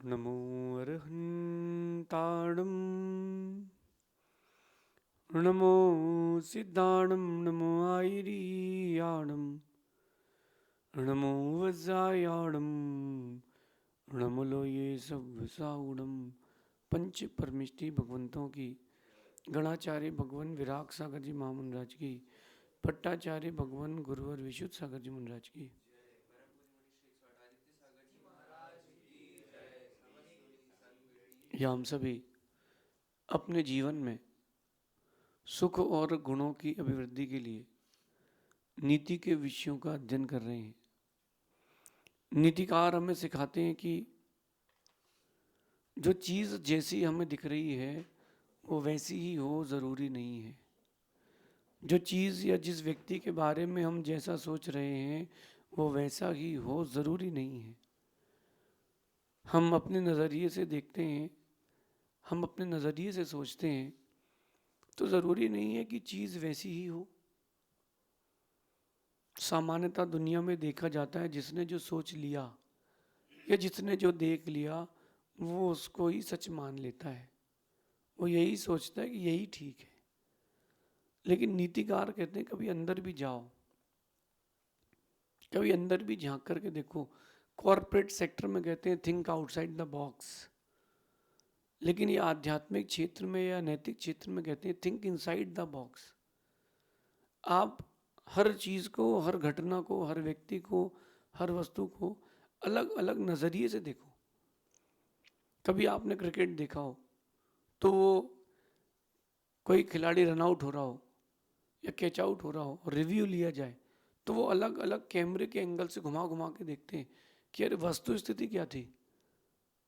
नमो अर्हन्ताणं नमो सिद्धाणं नमो आयर्याणं नमो वज्रायाणं नमो लोये सव्यसाउणं। पंच परमिष्टि भगवंतों की, गणाचार्य भगवान विराग सागर जी महामंडराज की, पट्टाचार्य भगवान गुरुवर विशुद्ध सागर जी महाराज की। या हम सभी अपने जीवन में सुख और गुणों की अभिवृद्धि के लिए नीति के विषयों का अध्ययन कर रहे हैं। नीतिकार हमें सिखाते हैं कि जो चीज़ जैसी हमें दिख रही है वो वैसी ही हो ज़रूरी नहीं है। जो चीज़ या जिस व्यक्ति के बारे में हम जैसा सोच रहे हैं वो वैसा ही हो ज़रूरी नहीं है। हम अपने नज़रिए से देखते हैं, हम अपने नज़रिए से सोचते हैं, तो ज़रूरी नहीं है कि चीज़ वैसी ही हो। सामान्यतः दुनिया में देखा जाता है जिसने जो सोच लिया या जिसने जो देख लिया वो उसको ही सच मान लेता है। वो यही सोचता है कि यही ठीक है। लेकिन नीतिकार कहते हैं कभी अंदर भी जाओ, कभी अंदर भी झांक करके देखो। कॉरपोरेट सेक्टर में कहते हैं थिंक आउटसाइड द बॉक्स, लेकिन ये आध्यात्मिक क्षेत्र में या नैतिक क्षेत्र में कहते हैं थिंक इनसाइड द बॉक्स। आप हर चीज़ को, हर घटना को, हर व्यक्ति को, हर वस्तु को अलग अलग नज़रिए से देखो। कभी आपने क्रिकेट देखा हो तो वो कोई खिलाड़ी रन आउट हो रहा हो या कैच आउट हो रहा हो और रिव्यू लिया जाए तो वो अलग अलग कैमरे के एंगल से घुमा घुमा के देखते हैं कि अरे वस्तु स्थिति क्या थी,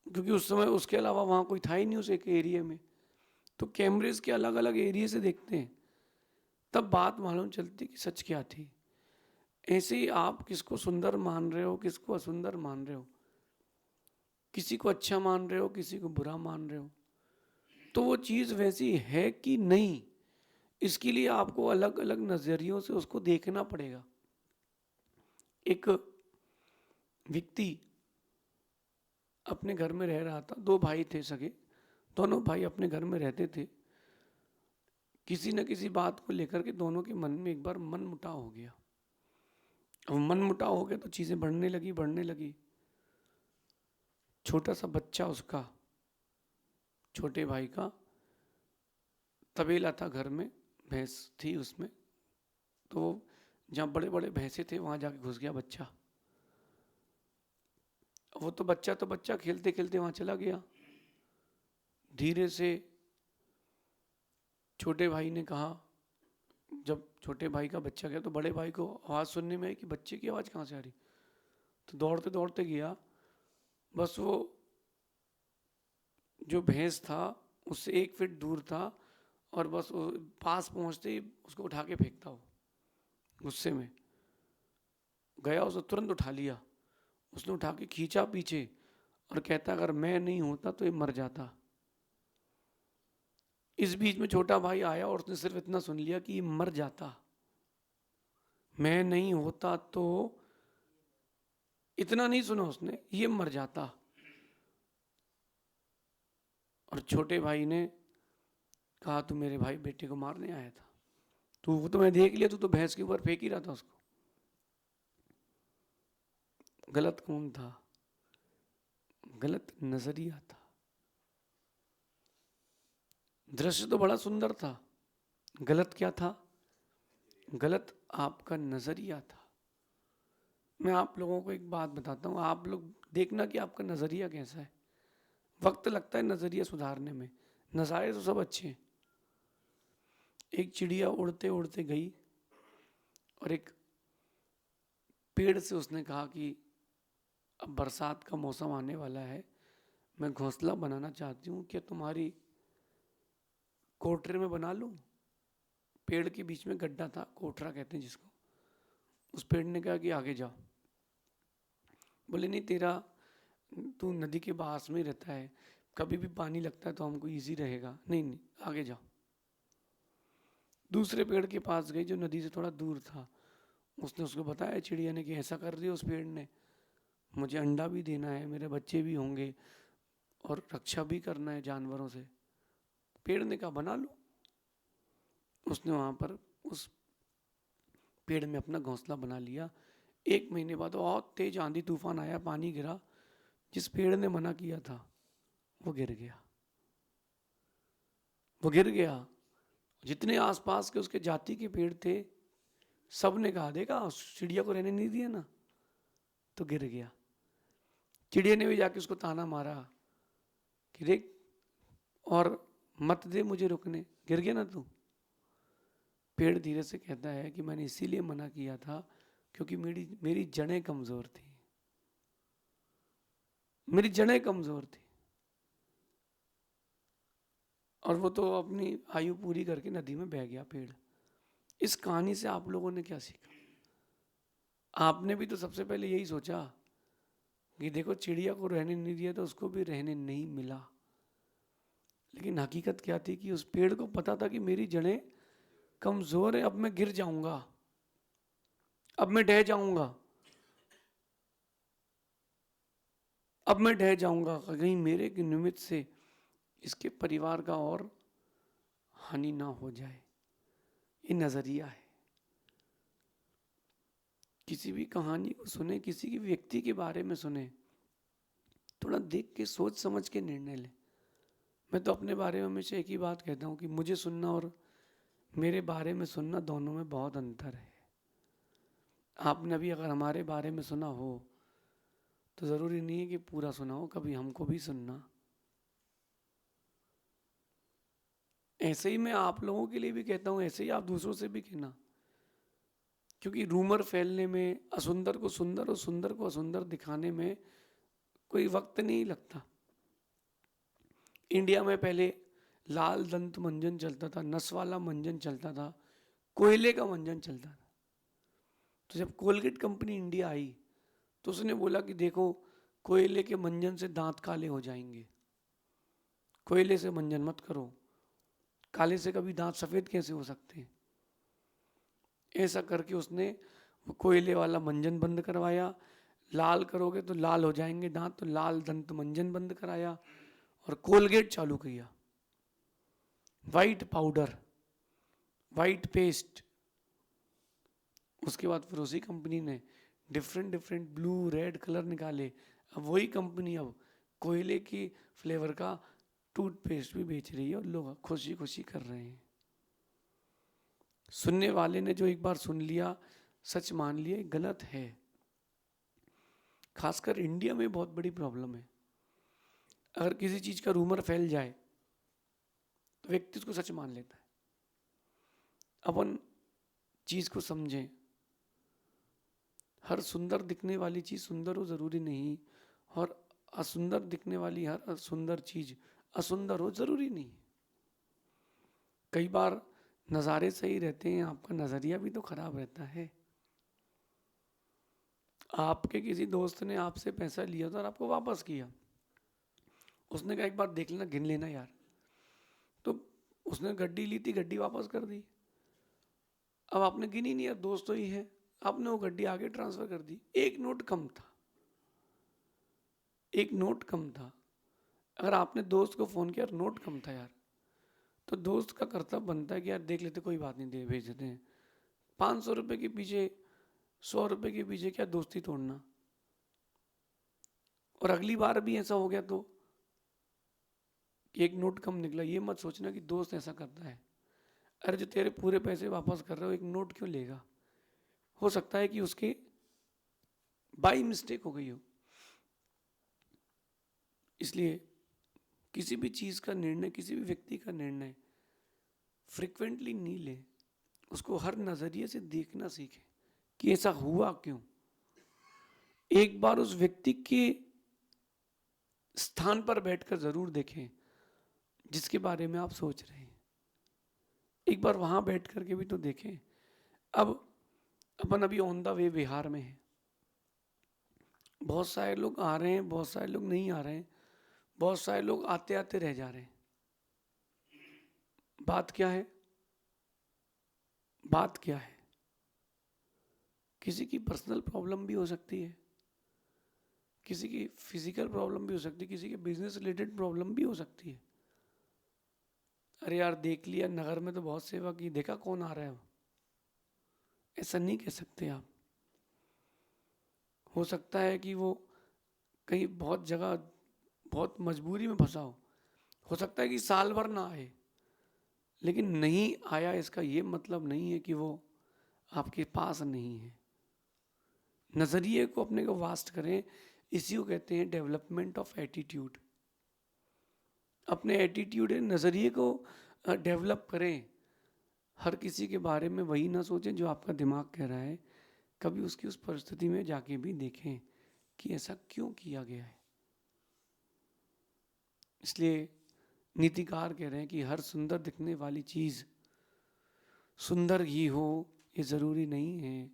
क्योंकि उस समय उसके अलावा वहाँ कोई था ही नहीं उस एक एरिया में। तो कैमरेज के अलग अलग एरिया से देखते हैं, तब बात मालूम चलती कि सच क्या थी। ऐसे ही आप किसको सुंदर मान रहे हो, किसको असुंदर मान रहे हो, किसी को अच्छा मान रहे हो, किसी को बुरा मान रहे हो, तो वो चीज़ वैसी है कि नहीं, इसके लिए आपको अलग अलग नज़रियों से उसको देखना पड़ेगा। एक व्यक्ति अपने घर में रह रहा था, दो भाई थे सगे, दोनों भाई अपने घर में रहते थे। किसी न किसी बात को लेकर के दोनों के मन में एक बार मन मुटाव हो गया। अब मन मुटाव हो गया तो चीज़ें बढ़ने लगी। छोटा सा बच्चा उसका, छोटे भाई का, तबेला था घर में, भैंस थी उसमें, तो जहाँ बड़े बड़े भैंसे थे वहाँ जाके घुस गया बच्चा। वो तो बच्चा खेलते खेलते वहाँ चला गया। धीरे से छोटे भाई ने कहा, जब छोटे भाई का बच्चा गया तो बड़े भाई को आवाज़ सुनने में आई कि बच्चे की आवाज़ कहाँ से आ रही। तो दौड़ते दौड़ते गया, बस वो जो भैंस था उससे 1 फीट दूर था और बस वो पास पहुँचते ही उसको उठा के फेंकता। वो गुस्से में गया, उसने तुरंत उठा लिया, उसने उठा के खींचा पीछे और कहता अगर मैं नहीं होता तो ये मर जाता। इस बीच में छोटा भाई आया और उसने सिर्फ इतना सुन लिया कि ये मर जाता, मैं नहीं होता तो, इतना नहीं सुना उसने, ये मर जाता। और छोटे भाई ने कहा तू मेरे भाई बेटे को मारने आया था, तू वो तो मैं देख लिया, तू तो भैंस के ऊपर फेंक ही रहा था उसको। गलत कौन था? गलत नजरिया था। दृश्य तो बड़ा सुंदर था, गलत क्या था? गलत आपका नजरिया था। मैं आप लोगों को एक बात बताता हूँ, आप लोग देखना कि आपका नजरिया कैसा है। वक्त लगता है नजरिया सुधारने में, नज़ारे तो सब अच्छे हैं। एक चिड़िया उड़ते उड़ते गई और एक पेड़ से उसने कहा कि अब बरसात का मौसम आने वाला है, मैं घोंसला बनाना चाहती हूँ, क्या तुम्हारी कोठरे में बना लूँ? पेड़ के बीच में गड्ढा था, कोठरा कहते हैं जिसको। उस पेड़ ने कहा कि आगे जाओ। बोले नहीं, तेरा, तू नदी के पास में रहता है, कभी भी पानी लगता है तो हमको इजी रहेगा, नहीं नहीं आगे जाओ। दूसरे पेड़ के पास गई जो नदी से थोड़ा दूर था। उसने उसको बताया चिड़िया ने कि ऐसा कर रही है उस पेड़ ने, मुझे अंडा भी देना है, मेरे बच्चे भी होंगे, और रक्षा भी करना है जानवरों से। पेड़ ने कहा बना लो। उसने वहाँ पर उस पेड़ में अपना घोंसला बना लिया। 1 महीने बाद बहुत तेज आंधी तूफान आया, पानी गिरा, जिस पेड़ ने मना किया था वो गिर गया। वो गिर गया। जितने आसपास के उसके जाति के पेड़ थे सब ने कहा देखा उस चिड़िया को रहने नहीं दिया ना, तो गिर गया। चिड़िया ने भी जाके उसको ताना मारा कि देख और मत दे मुझे रुकने, गिर गया ना तू। पेड़ धीरे से कहता है कि मैंने इसीलिए मना किया था क्योंकि मेरी मेरी जड़ें कमजोर थी, मेरी जड़ें कमजोर थी। और वो तो अपनी आयु पूरी करके नदी में बह गया पेड़। इस कहानी से आप लोगों ने क्या सीखा? आपने भी तो सबसे पहले यही सोचा कि देखो चिड़िया को रहने नहीं दिया तो उसको भी रहने नहीं मिला। लेकिन हकीकत क्या थी कि उस पेड़ को पता था कि मेरी जड़ें कमजोर है, अब मैं गिर जाऊंगा, अब मैं ढह जाऊंगा, अब मैं ढह जाऊंगा, कहीं मेरे के निमित्त से इसके परिवार का और हानि ना हो जाए। ये नजरिया है। किसी भी कहानी को सुने, किसी की व्यक्ति के बारे में सुने, थोड़ा देख के सोच समझ के निर्णय ले। मैं तो अपने बारे में हमेशा एक ही बात कहता हूँ कि मुझे सुनना और मेरे बारे में सुनना दोनों में बहुत अंतर है। आपने भी अगर हमारे बारे में सुना हो तो ज़रूरी नहीं है कि पूरा सुना हो, कभी हमको भी सुनना। ऐसे ही मैं आप लोगों के लिए भी कहता हूँ, ऐसे ही आप दूसरों से भी कहना। क्योंकि रूमर फैलने में, असुंदर को सुंदर और सुंदर को असुंदर दिखाने में कोई वक्त नहीं लगता। इंडिया में पहले लाल दंत मंजन चलता था, नस वाला मंजन चलता था, कोयले का मंजन चलता था। तो जब कोलगेट कंपनी इंडिया आई तो उसने बोला कि देखो कोयले के मंजन से दांत काले हो जाएंगे, कोयले से मंजन मत करो, काले से कभी दांत सफेद कैसे हो सकते हैं। ऐसा करके उसने वो कोयले वाला मंजन बंद करवाया। लाल करोगे तो लाल हो जाएंगे दांत, तो लाल दंत मंजन बंद कराया और कोलगेट चालू किया। White powder, white paste. उसके बाद फिर उसी कंपनी ने different different blue red colour निकाले। अब वही कंपनी अब कोयले की फ्लेवर का टूथपेस्ट भी बेच रही है और लोग खुशी खुशी कर रहे हैं। सुनने वाले ने जो एक बार सुन लिया, सच मान लिया, गलत है। खासकर इंडिया में बहुत बड़ी प्रॉब्लम है। अगर किसी चीज का रूमर फैल जाए तो व्यक्ति उसको सच मान लेता है। अपन चीज को समझें। हर सुंदर दिखने वाली चीज सुंदर हो जरूरी नहीं, और असुंदर दिखने वाली हर सुंदर चीज असुंदर हो जरूरी नहीं। कई बार नज़ारे सही रहते हैं, आपका नज़रिया भी तो खराब रहता है। आपके किसी दोस्त ने आपसे पैसा लिया था और आपको वापस किया। उसने कहा एक बार देख लेना, गिन लेना यार। तो उसने गड्डी ली थी, गड्डी वापस कर दी। अब आपने गिनी नहीं यार, दोस्त तो ही है, आपने वो गड्डी आगे ट्रांसफर कर दी। एक नोट कम था, एक नोट कम था। अगर आपने दोस्त को फोन किया, नोट कम था यार, तो दोस्त का कर्तव्य बनता है कि यार देख लेते, कोई बात नहीं, दे भेज देते हैं। 500 रुपये के पीछे, 100 रुपये के पीछे क्या दोस्ती तोड़ना। और अगली बार भी ऐसा हो गया तो एक नोट कम निकला, ये मत सोचना कि दोस्त ऐसा करता है। अरे जो तेरे पूरे पैसे वापस कर रहे हो, एक नोट क्यों लेगा? हो सकता है कि उसके बाई मिस्टेक हो गई हो। इसलिए किसी भी चीज का निर्णय, किसी भी व्यक्ति का निर्णय फ्रिक्वेंटली नहीं ले। उसको हर नजरिए से देखना सीखे कि ऐसा हुआ क्यों। एक बार उस व्यक्ति के स्थान पर बैठकर जरूर देखें जिसके बारे में आप सोच रहे हैं। एक बार वहां बैठ करके भी तो देखें। अब अपन अभी ऑन द वे बिहार में है। बहुत सारे लोग आ रहे हैं, बहुत सारे लोग नहीं आ रहे हैं, बहुत सारे लोग आते आते रह जा रहे हैं। बात क्या है? बात क्या है? किसी की पर्सनल प्रॉब्लम भी हो सकती है, किसी की फिजिकल प्रॉब्लम भी हो सकती है, किसी के बिजनेस रिलेटेड प्रॉब्लम भी हो सकती है। अरे यार देख लिया नगर में तो बहुत सेवा की, देखा कौन आ रहा है, ऐसा नहीं कह सकते आप। हो सकता है कि वो कहीं बहुत जगह बहुत मजबूरी में फंसा हो सकता है कि साल भर ना आए, लेकिन नहीं आया इसका ये मतलब नहीं है कि वो आपके पास नहीं है। नज़रिए को अपने को वास्ट करें, इसी को कहते हैं डेवलपमेंट ऑफ एटीट्यूड। अपने एटीट्यूड नज़रिए को डेवलप करें। हर किसी के बारे में वही ना सोचें जो आपका दिमाग कह रहा है, कभी उसकी उस परिस्थिति में जाके भी देखें कि ऐसा क्यों किया गया है। इसलिए नीतिकार कह रहे हैं कि हर सुंदर दिखने वाली चीज़ सुंदर ही हो ये ज़रूरी नहीं है,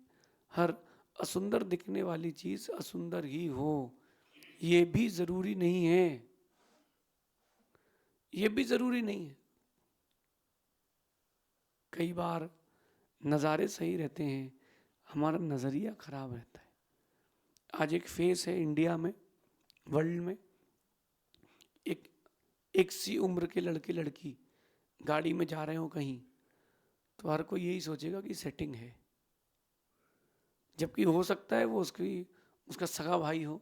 हर असुंदर दिखने वाली चीज़ असुंदर ही हो ये भी ज़रूरी नहीं है, ये भी ज़रूरी नहीं है। कई बार नज़ारे सही रहते हैं, हमारा नज़रिया खराब रहता है। आज एक फेस है इंडिया में, वर्ल्ड में, एक एक सी उम्र के लड़के लड़की गाड़ी में जा रहे हो कहीं, तो हर कोई यही सोचेगा कि सेटिंग है, जबकि हो सकता है वो उसका सगा भाई हो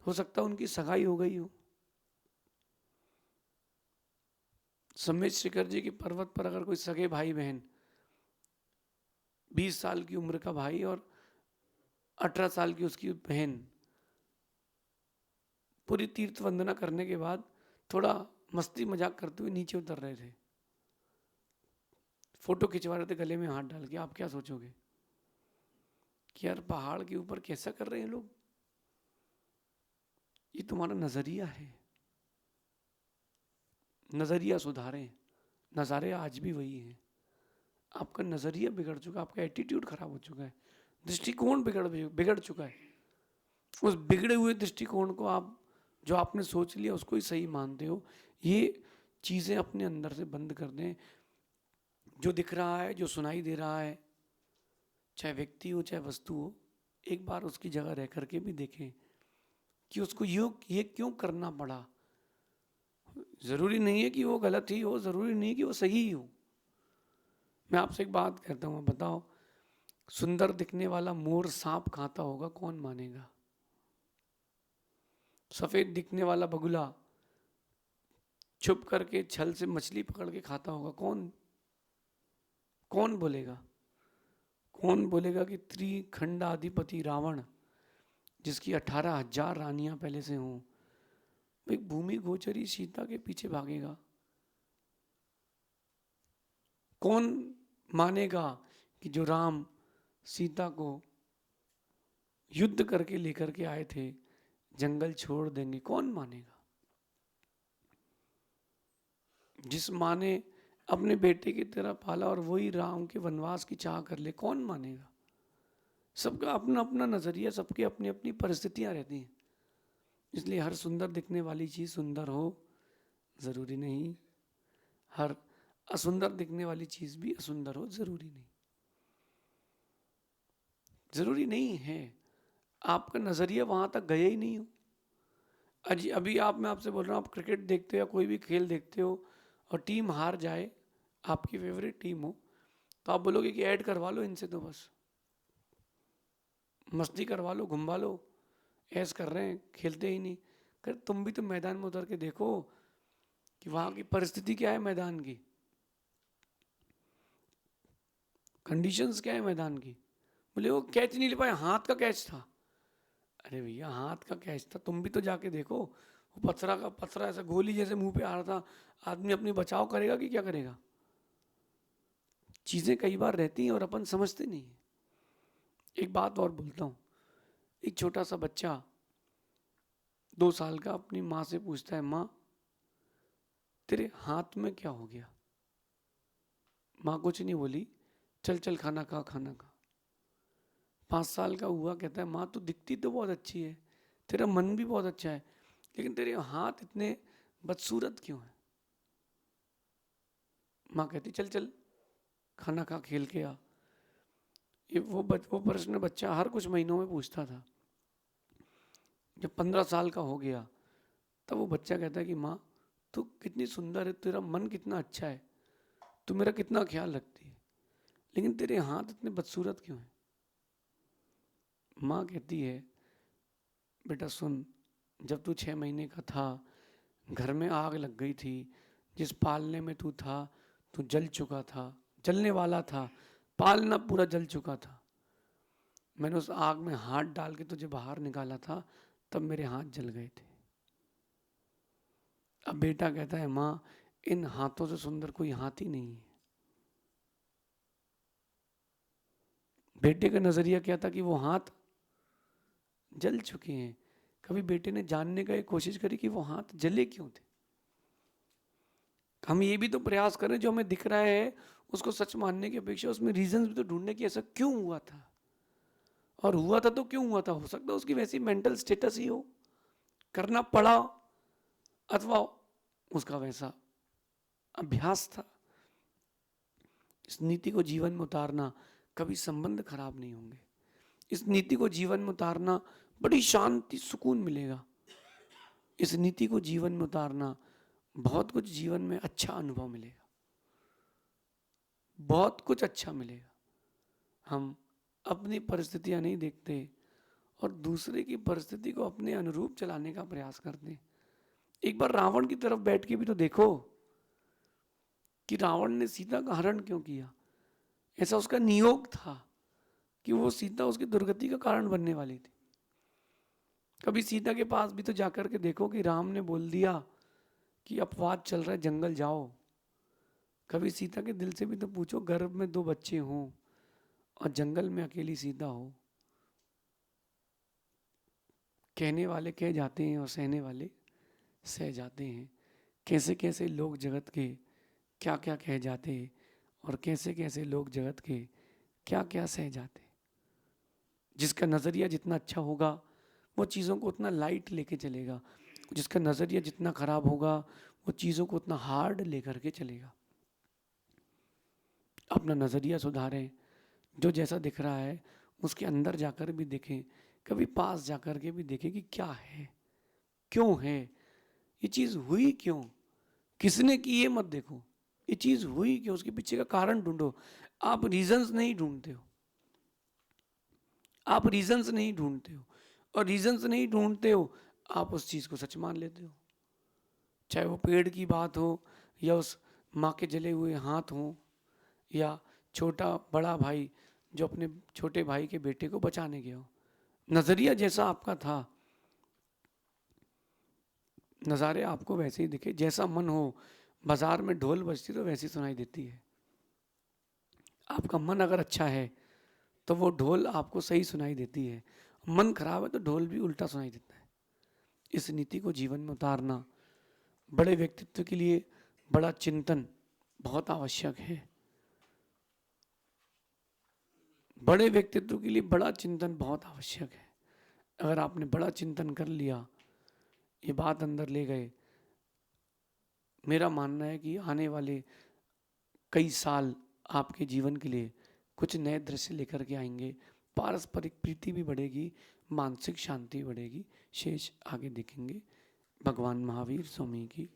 सकता है उनकी सगाई हो गई हो। सम्मेद शेखर जी की पर्वत पर अगर कोई सगे भाई बहन, 20 साल की उम्र का भाई और 18 साल की उसकी बहन, पूरी तीर्थ वंदना करने के बाद थोड़ा मस्ती मजाक करते हुए नीचे उतर रहे थे, फोटो खिंचवा रहे थे गले में हाथ डाल के, आप क्या सोचोगे कि यार पहाड़ के ऊपर कैसा कर रहे हैं लोग। ये तुम्हारा नजरिया है, नजरिया सुधारें। नज़ारे आज भी वही हैं, आपका नजरिया बिगड़ चुका, आपका एटीट्यूड खराब हो चुका है, दृष्टिकोण बिगड़ चुका है। उस बिगड़े हुए दृष्टिकोण को आप, जो आपने सोच लिया उसको ही सही मानते हो, ये चीज़ें अपने अंदर से बंद कर दें। जो दिख रहा है, जो सुनाई दे रहा है, चाहे व्यक्ति हो चाहे वस्तु हो, एक बार उसकी जगह रह करके भी देखें कि उसको ये क्यों करना पड़ा। ज़रूरी नहीं है कि वो गलत ही हो, ज़रूरी नहीं कि वो सही ही हो। मैं आपसे एक बात कहता हूँ, बताओ सुंदर दिखने वाला मोर सांप खाता होगा, कौन मानेगा। सफेद दिखने वाला बगुला छुप करके छल से मछली पकड़ के खाता होगा, कौन कौन बोलेगा। कौन बोलेगा कि त्रिखंडाधिपति रावण, जिसकी 18,000 रानियां पहले से हों, एक भूमि गोचरी सीता के पीछे भागेगा। कौन मानेगा कि जो राम सीता को युद्ध करके लेकर के आए थे जंगल छोड़ देंगे, कौन मानेगा। जिस माँ ने अपने बेटे की तरह पाला और वही राम के वनवास की चाह कर ले, कौन मानेगा। सबका अपना अपना नजरिया, सबकी अपनी अपनी परिस्थितियां रहती हैं। इसलिए हर सुंदर दिखने वाली चीज सुंदर हो जरूरी नहीं, हर असुंदर दिखने वाली चीज भी असुंदर हो जरूरी नहीं, जरूरी नहीं है। आपका नजरिया वहां तक गया ही नहीं हो। अभी मैं आपसे बोल रहा हूँ, आप क्रिकेट देखते हो या कोई भी खेल देखते हो और टीम हार जाए, आपकी फेवरेट टीम हो, तो आप बोलोगे कि ऐड करवा लो इनसे, तो बस मस्ती करवा लो, घुमवा लो, ऐस कर रहे हैं, खेलते ही नहीं। कर तुम भी तो मैदान में उतर के देखो कि वहां की परिस्थिति क्या है, मैदान की कंडीशंस क्या है मैदान की। बोले वो कैच नहीं ले पाए, हाथ का कैच था। अरे भैया हाथ का कैच था, तुम भी तो जाके देखो। वो पत्थरा ऐसा गोली जैसे मुंह पे आ रहा था, आदमी अपनी बचाव करेगा कि क्या करेगा। चीजें कई बार रहती हैं और अपन समझते नहीं है। एक बात और बोलता हूँ, एक छोटा सा बच्चा 2 साल का अपनी माँ से पूछता है, माँ तेरे हाथ में क्या हो गया। माँ कुछ नहीं बोली, चल चल खाना खा खाना खा। 5 साल का हुआ, कहता है माँ तू दिखती तो बहुत अच्छी है, तेरा मन भी बहुत अच्छा है, लेकिन तेरे हाथ इतने बदसूरत क्यों है। माँ कहती चल चल खाना खा, खेल के आ। वो प्रश्न बच्चा हर कुछ महीनों में पूछता था। जब 15 साल का हो गया तब वो बच्चा कहता है कि माँ तू कितनी सुंदर है, तेरा मन कितना अच्छा है, तू मेरा कितना ख्याल रखती है, लेकिन तेरे हाथ इतने बदसूरत क्यों हैं? माँ कहती है बेटा सुन, जब तू 6 महीने का था घर में आग लग गई थी, जिस पालने में तू था तू जल चुका था, जलने वाला था, पालना पूरा जल चुका था। मैंने उस आग में हाथ डाल के तुझे बाहर निकाला था, तब मेरे हाथ जल गए थे। अब बेटा कहता है माँ इन हाथों से सुंदर कोई हाथ ही नहीं है। बेटे का नजरिया क्या था कि वो हाथ जल चुके हैं। कभी बेटे ने जानने का एक कोशिश करी कि वो हाथ जले क्यों थे? हम ये भी तो प्रयास करें, जो हमें दिख रहा है उसको सच मानने की अपेक्षा उसमें रीजंस भी तो ढूंढने की, ऐसा क्यों हुआ था, और हुआ था तो क्यों हुआ था। हो सकता है उसकी वैसी मेंटल स्टेटस ही हो, करना पड़ा, अथवा उसका वैसा अभ्यास था। इस नीति को जीवन में उतारना, कभी संबंध खराब नहीं होंगे। इस नीति को जीवन में उतारना, बड़ी शांति सुकून मिलेगा। इस नीति को जीवन में उतारना, बहुत कुछ जीवन में अच्छा अनुभव मिलेगा, बहुत कुछ अच्छा मिलेगा। हम अपनी परिस्थितियां नहीं देखते और दूसरे की परिस्थिति को अपने अनुरूप चलाने का प्रयास करते हैं। एक बार रावण की तरफ बैठ के भी तो देखो कि रावण ने सीता का हरण क्यों किया। ऐसा उसका नियोग था कि वो सीता उसकी दुर्गति का कारण बनने वाली थी। कभी सीता के पास भी तो जाकर के देखो कि राम ने बोल दिया कि अपवाद चल रहा है, जंगल जाओ। कभी सीता के दिल से भी तो पूछो, गर्भ में 2 बच्चे हों और जंगल में अकेली सीता हो। कहने वाले कह जाते हैं और सहने वाले सह जाते हैं। कैसे कैसे लोग जगत के क्या क्या कह जाते और कैसे कैसे लोग जगत के क्या क्या सह जाते। जिसका नज़रिया जितना अच्छा होगा वो चीज़ों को उतना लाइट लेके चलेगा, जिसका नज़रिया जितना खराब होगा वो चीज़ों को उतना हार्ड लेकर के चलेगा। अपना नज़रिया सुधारें, जो जैसा दिख रहा है उसके अंदर जाकर भी देखें, कभी पास जाकर के भी देखें कि क्या है, क्यों है ये चीज़, हुई क्यों, किसने की, ये मत देखो, ये चीज़ हुई क्यों, उसके पीछे का कारण ढूंढो। आप रीजंस नहीं ढूंढते हो, आप रीजंस नहीं ढूंढते हो, और रीजंस नहीं ढूंढते हो आप उस चीज़ को सच मान लेते हो। चाहे वो पेड़ की बात हो, या उस माँ के जले हुए हाथ हों, या छोटा बड़ा भाई जो अपने छोटे भाई के बेटे को बचाने गया हो। नज़रिया जैसा आपका था, नज़ारे आपको वैसे ही दिखे, जैसा मन हो। बाजार में ढोल बजती तो वैसी सुनाई देती है। आपका मन अगर अच्छा है तो वो ढोल आपको सही सुनाई देती है, मन खराब है तो ढोल भी उल्टा सुनाई देता है। इस नीति को जीवन में उतारना बड़े व्यक्तित्व के लिए बड़ा चिंतन बहुत आवश्यक है। बड़े व्यक्तित्व के लिए बड़ा चिंतन बहुत आवश्यक है। अगर आपने बड़ा चिंतन कर लिया, ये बात अंदर ले गए, मेरा मानना है कि आने वाले कई साल आपके जीवन के लिए कुछ नए दृश्य लेकर के आएंगे। पारस्परिक प्रीति भी बढ़ेगी, मानसिक शांति बढ़ेगी। शेष आगे देखेंगे। भगवान महावीर स्वामी की